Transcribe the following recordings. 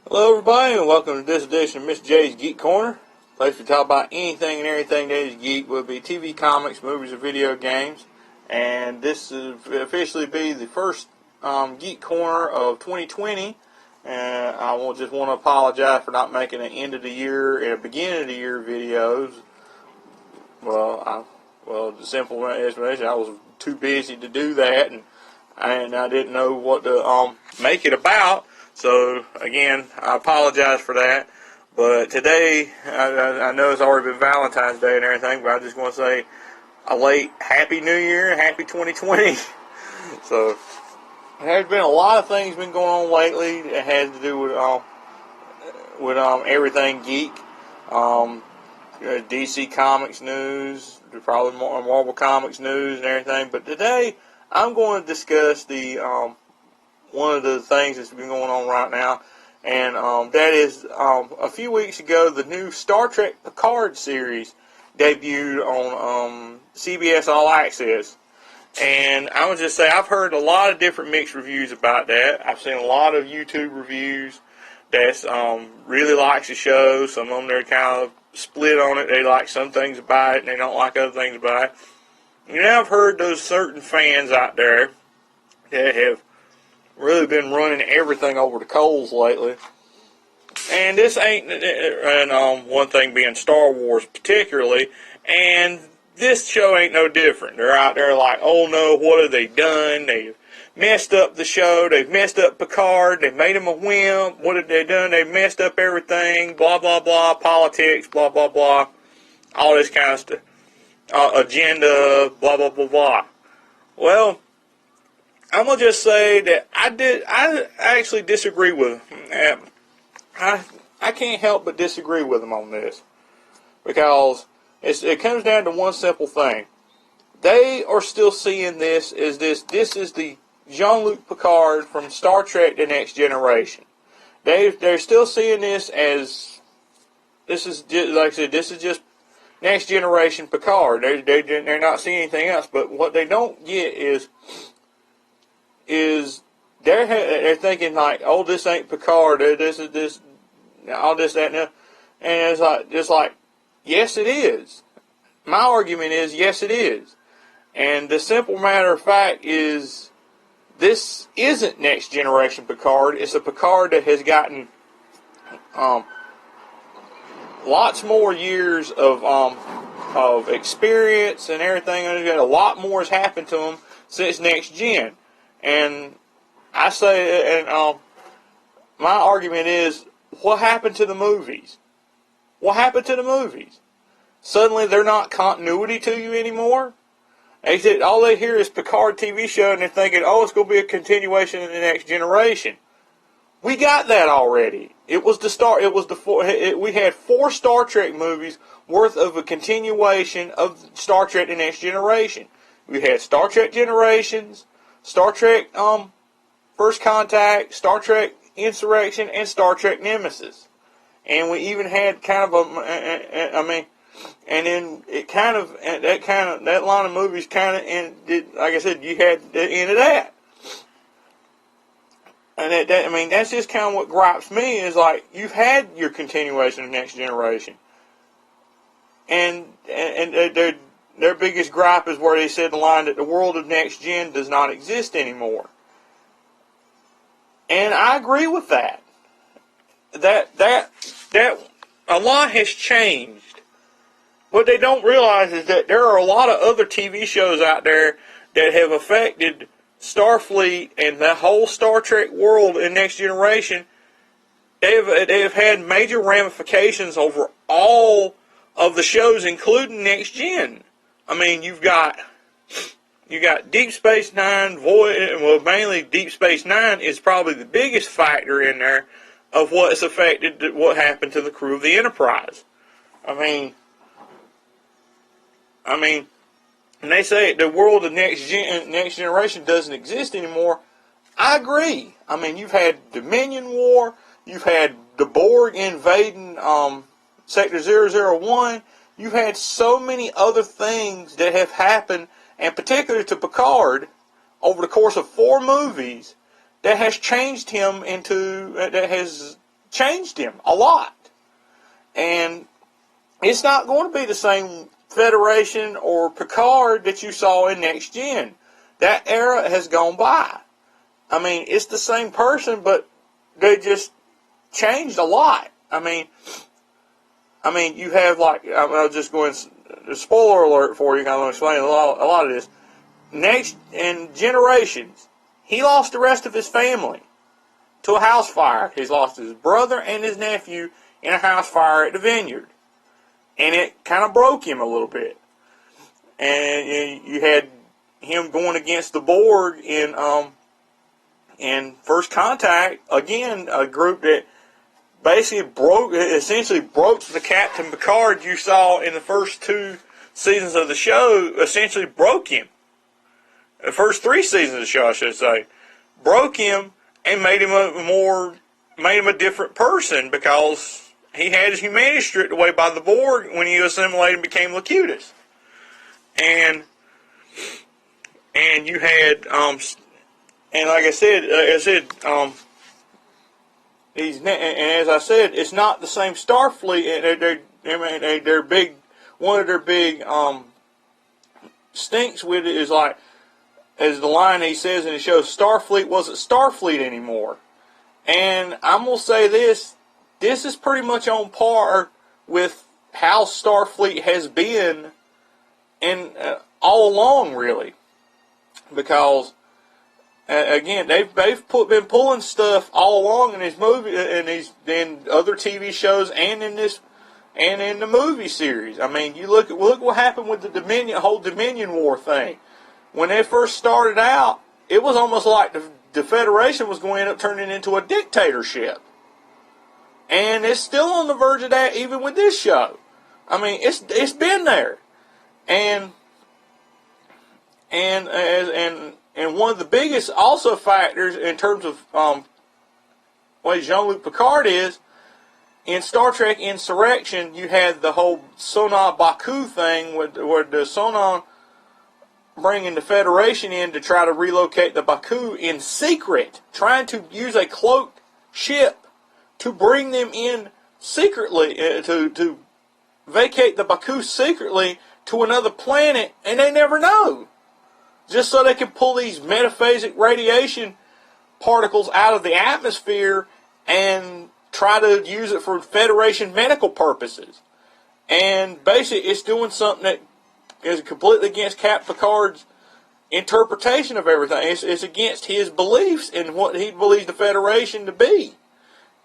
Hello everybody and welcome to this edition of Mr. J's Geek Corner. Place we talk about anything and everything that is geek, will be TV, comics, movies, or video games. And this will officially be the first Geek Corner of 2020. And I just want to apologize for not making an end of the year and a beginning of the year videos. The simple explanation, I was too busy to do that, and I didn't know what to make it about. So, again, I apologize for that. But today, I know it's already been Valentine's Day and everything, but I just want to say a late Happy New Year and Happy 2020. So, there's been a lot of things been going on lately that has to do with everything geek. DC Comics news, probably more Marvel Comics news and everything. But today, I'm going to discuss one of the things that's been going on right now, and that is a few weeks ago the new Star Trek Picard series debuted on CBS All Access. And I would just say I've heard a lot of different mixed reviews about that. I've seen a lot of YouTube reviews that's really likes the show. Some of them they're kind of split on it. They like some things about it and they don't like other things about it. And I've heard those certain fans out there that have really been running everything over the coals lately. And this ain't, and one thing being Star Wars particularly, and this show ain't no different. They're out there like, oh no, what have they done? They've messed up the show, they've messed up Picard, they've made him a wimp, what have they done? They've messed up everything, blah blah blah, politics, blah blah blah, all this kind of stuff, agenda, blah blah blah blah. Well, I'm going to just say that I actually disagree with them. I can't help but disagree with them on this. Because it comes down to one simple thing. They are still seeing this as this is the Jean-Luc Picard from Star Trek The Next Generation. They're still seeing this as, this is just, like I said, this is just Next Generation Picard. They're not seeing anything else. But what they don't get is they're thinking like, oh, this ain't Picard, this is this, all this, that, and that. And it's just like, yes, it is. My argument is, yes, it is. And the simple matter of fact is, this isn't Next Generation Picard. It's a Picard that has gotten lots more years of experience and everything. A lot more has happened to him since Next Gen. And I say, and my argument is, what happened to the movies? What happened to the movies? Suddenly they're not continuity to you anymore? All they hear is Picard TV show and they're thinking, oh, it's going to be a continuation of The Next Generation. We got that already. We had 4 Star Trek movies worth of a continuation of Star Trek The Next Generation. We had Star Trek Generations, Star Trek First Contact, Star Trek Insurrection, and Star Trek Nemesis. And we even had kind of and then that line of movies kind of ended, like I said, you had the end of that. And that's just kind of what gripes me, is like, you've had your continuation of Next Generation. And their biggest gripe is where they said the line that the world of Next Gen does not exist anymore. And I agree with that. That a lot has changed. What they don't realize is that there are a lot of other TV shows out there that have affected Starfleet and the whole Star Trek world in Next Generation. They have had major ramifications over all of the shows, including Next Gen. I mean, you got Deep Space Nine, mainly Deep Space Nine is probably the biggest factor in there of what's affected what happened to the crew of the Enterprise. I mean, and they say the world of Next Generation doesn't exist anymore. I agree. I mean, you've had Dominion War, you've had the Borg invading Sector 001. You've had so many other things that have happened, and particularly to Picard, over the course of 4 movies, that has changed him into, that has changed him a lot. And it's not going to be the same Federation or Picard that you saw in Next Gen. That era has gone by. I mean, it's the same person, but they just changed a lot. I mean, you have I'll just go in, spoiler alert for you, I'm explain a lot of this. Next, in Generations, he lost the rest of his family to a house fire. He's lost his brother and his nephew in a house fire at the vineyard. And it kind of broke him a little bit. And you had him going against the Borg in First Contact, again, a group that essentially broke the Captain Picard you saw in the first 2 seasons of the show, essentially broke him. The first 3 seasons of the show, I should say, broke him and made him a different person, because he had his humanity stripped away by the Borg when he assimilated and became Locutus. And you had, and like I said, as I said, it's not the same Starfleet. They're big. One of their big stinks with it is like, as the line he says in the show, Starfleet wasn't Starfleet anymore. And I'm gonna say this is pretty much on par with how Starfleet has been all along, really, because again, they've been pulling stuff all along in these movies, in other TV shows, and in the movie series. I mean, look what happened with the whole Dominion War thing. When they first started out, it was almost like the Federation was going to end up turning into a dictatorship, and it's still on the verge of that, even with this show. I mean, it's been there, and one of the biggest also factors in terms of what Jean-Luc Picard is, in Star Trek Insurrection, you had the whole Sonan Baku thing where the Sonan bringing the Federation in to try to relocate the Baku in secret, trying to use a cloaked ship to bring them in secretly, to vacate the Baku secretly to another planet, and they never know. Just so they can pull these metaphasic radiation particles out of the atmosphere and try to use it for Federation medical purposes. And basically, it's doing something that is completely against Captain Picard's interpretation of everything. It's against his beliefs and what he believes the Federation to be.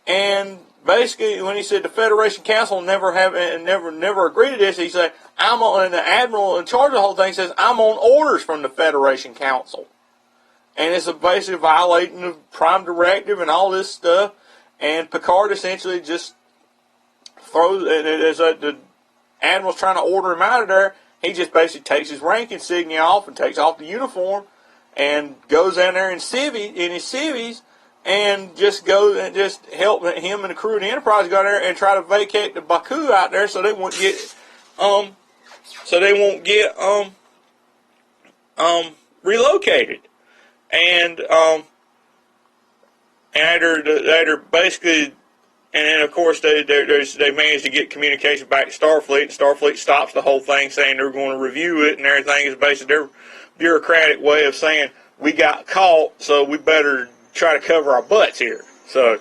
And basically, when he said the Federation Council never agreed to this, he said, and the admiral in charge of the whole thing says, I'm on orders from the Federation Council. And it's basically violating the Prime Directive and all this stuff. And Picard essentially just throws, and as the admiral's trying to order him out of there, he just basically takes his rank insignia off and takes off the uniform and goes down there in his civvies and just goes and just help him and the crew of the Enterprise go there and try to vacate the Baku out there so they won't get relocated. And they're basically, and then of course they managed to get communication back to Starfleet, and Starfleet stops the whole thing, saying they're going to review it, and everything is basically their bureaucratic way of saying we got caught, so we better try to cover our butts here. So,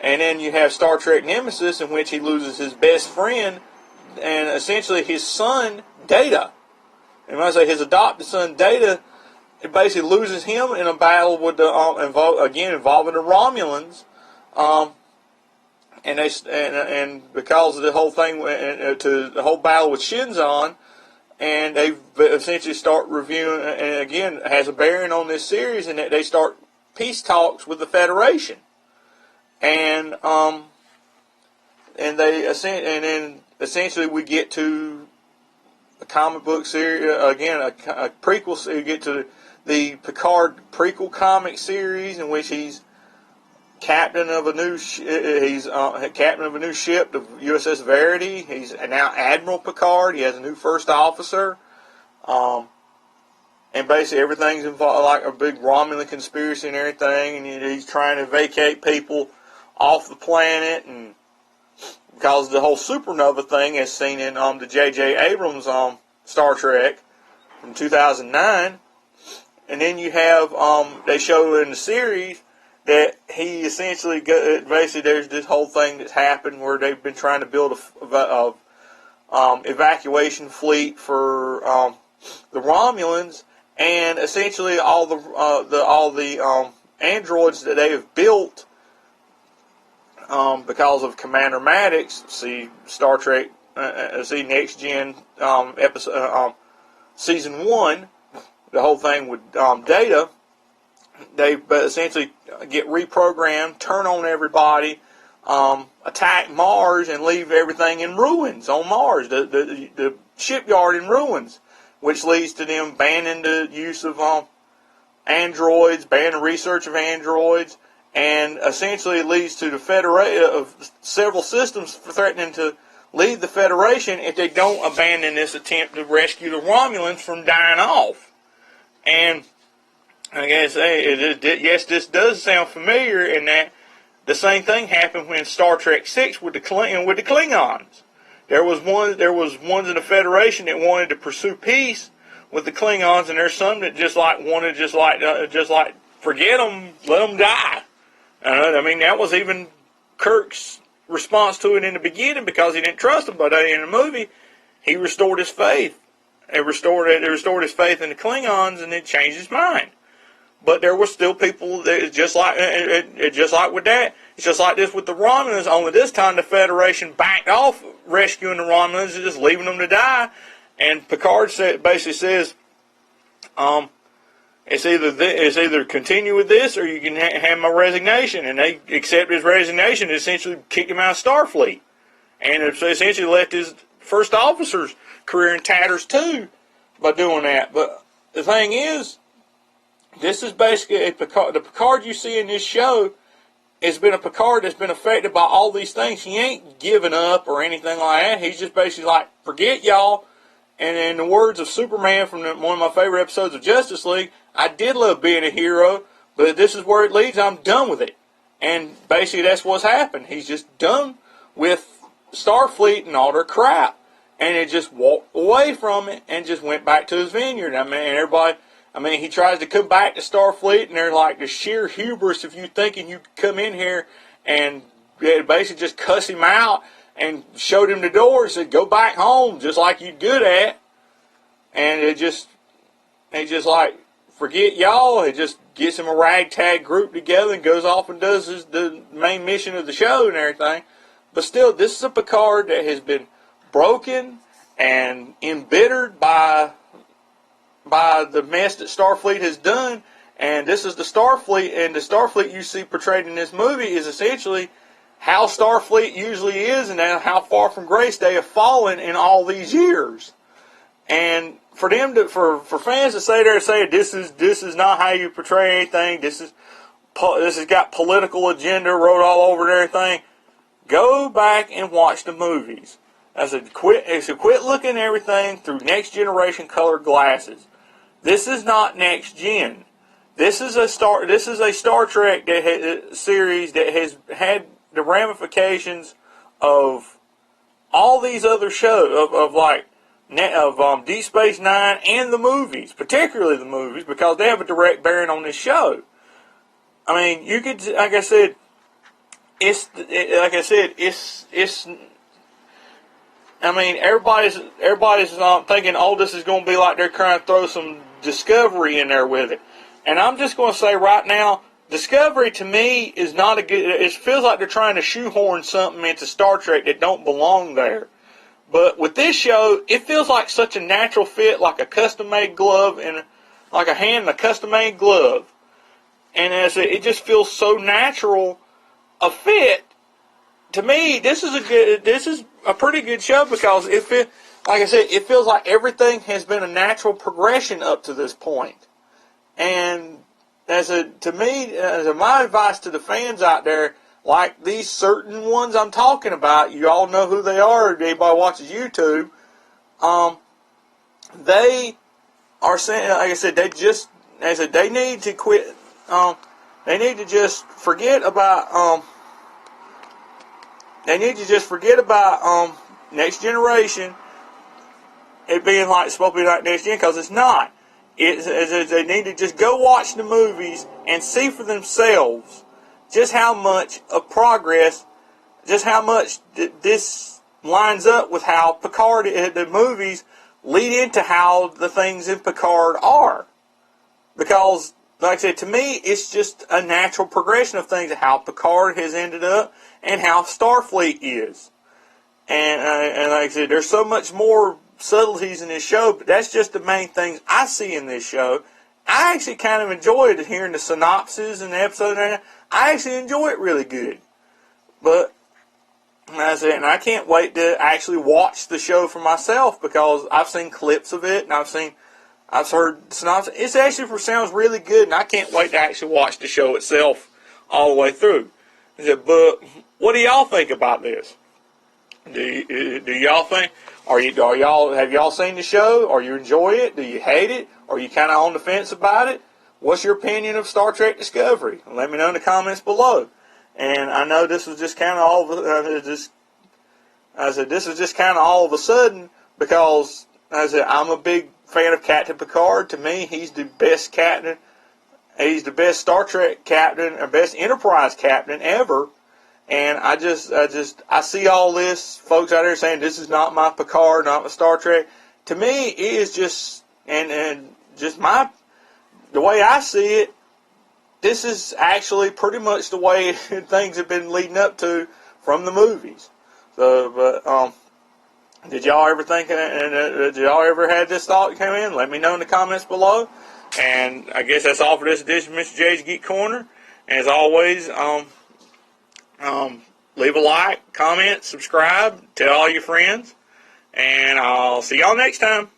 and then you have Star Trek Nemesis, in which he loses his best friend and essentially his son Data. And when I say his adopted son Data, it basically loses him in a battle with involving the Romulans, and because of the whole thing to the whole battle with Shinzon, and they essentially start reviewing, and again has a bearing on this series, and they start peace talks with the Federation, and then essentially we get to a comic book series again, a prequel series. We get to the Picard prequel comic series, in which he's captain of a new ship, the USS Verity. He's now Admiral Picard. He has a new first officer, and and basically everything's involved, like a big Romulan conspiracy and everything, and he's trying to vacate people off the planet, and because the whole supernova thing is seen in the J.J. Abrams Star Trek from 2009, and then you have they show in the series that he essentially basically there's this whole thing that's happened where they've been trying to build a evacuation fleet for the Romulans, and essentially all the androids that they have built because of Commander Maddox. See Star Trek, see Next Gen episode season 1, the whole thing with Data. They essentially get reprogrammed, turn on everybody, attack Mars, and leave everything in ruins on Mars, the shipyard in ruins, which leads to them banning the use of androids, banning research of androids, and essentially it leads to the Federation of several systems threatening to leave the Federation if they don't abandon this attempt to rescue the Romulans from dying off. And I guess, yes, this does sound familiar in that the same thing happened when Star Trek 6 with the Klingons. There was ones in the Federation that wanted to pursue peace with the Klingons, and there's some that just wanted forget them, let them die. I mean, that was even Kirk's response to it in the beginning, because he didn't trust them. But in the movie, he restored his faith. It restored his faith in the Klingons, and it changed his mind. But there were still people that just like with that. It's just like this with the Romulans. Only this time the Federation backed off rescuing the Romulans and just leaving them to die. And Picard basically says, it's either continue with this or you can have my resignation. And they accepted his resignation and essentially kicked him out of Starfleet. And it essentially left his first officer's career in tatters too by doing that. But the thing is, this is basically the Picard you see in this show has been a Picard that's been affected by all these things. He ain't given up or anything like that. He's just basically like, forget y'all. And in the words of Superman from one of my favorite episodes of Justice League, I did love being a hero, but this is where it leads. I'm done with it. And basically that's what's happened. He's just done with Starfleet and all their crap. And it just walked away from it and just went back to his vineyard. He tries to come back to Starfleet, and they're like the sheer hubris of you thinking you could come in here and basically just cuss him out and showed him the door and said, go back home, just like you're good at. And they just like, forget y'all. It just gets him a ragtag group together and goes off and does the main mission of the show and everything. But still, this is a Picard that has been broken and embittered by the mess that Starfleet has done. And this is the Starfleet, and the Starfleet you see portrayed in this movie is essentially how Starfleet usually is, and how far from grace they have fallen in all these years. And for them for fans to say this is not how you portray anything, this has got political agenda wrote all over and everything, go back and watch the movies. I said, quit looking at everything through Next Generation colored glasses. This is not Next Gen. This is a Star Trek series that has had the ramifications of all these other shows of Deep Space Nine and the movies, particularly the movies, because they have a direct bearing on this show. I mean, you could, like I said, it's. I mean, everybody's thinking, oh, this is going to be like they're trying to throw some Discovery in there with it. And I'm just going to say right now, Discovery to me is not a good. It feels like they're trying to shoehorn something into Star Trek that don't belong there. But with this show, it feels like such a natural fit, like a custom-made glove and like a hand in a custom-made glove. And it just feels so natural a fit. To me, this is a pretty good show because like I said, it feels like everything has been a natural progression up to this point. And my advice to the fans out there, like these certain ones I'm talking about, you all know who they are. If anybody watches YouTube, they are saying, like I said, they need to quit. They need to just forget about. They need to just forget about Next Generation. It being like it's supposed to be like Next Gen, because it's not. They need to just go watch the movies and see for themselves just how much of progress, just how much this lines up with how Picard, the movies lead into how the things in Picard are. Because, like I said, to me, it's just a natural progression of things, how Picard has ended up and how Starfleet is. And like I said, there's so much more subtleties in this show, but that's just the main things I see in this show. I actually kind of enjoyed hearing the synopsis and the episode. I actually enjoy it really good. But that's it, and I can't wait to actually watch the show for myself, because I've seen clips of it and I've heard synopsis. It actually sounds really good, and I can't wait to actually watch the show itself all the way through. But what do y'all think about this? Do y'all think? Have y'all seen the show? Or you enjoy it? Do you hate it? Are you kind of on the fence about it? What's your opinion of Star Trek Discovery? Let me know in the comments below. And I know this was just kind of all of this is just kind of all of a sudden, because I'm a big fan of Captain Picard. To me, he's the best captain. He's the best Star Trek captain, or best Enterprise captain ever. And I see all this folks out there saying this is not my Picard, not my Star Trek. To me, it is just the way I see it. This is actually pretty much the way things have been leading up to from the movies. So, but did y'all ever think? Did y'all ever have this thought come in? Let me know in the comments below. And I guess that's all for this edition of Mr. J's Geek Corner. And as always, leave a like, comment, subscribe, tell all your friends, and I'll see y'all next time.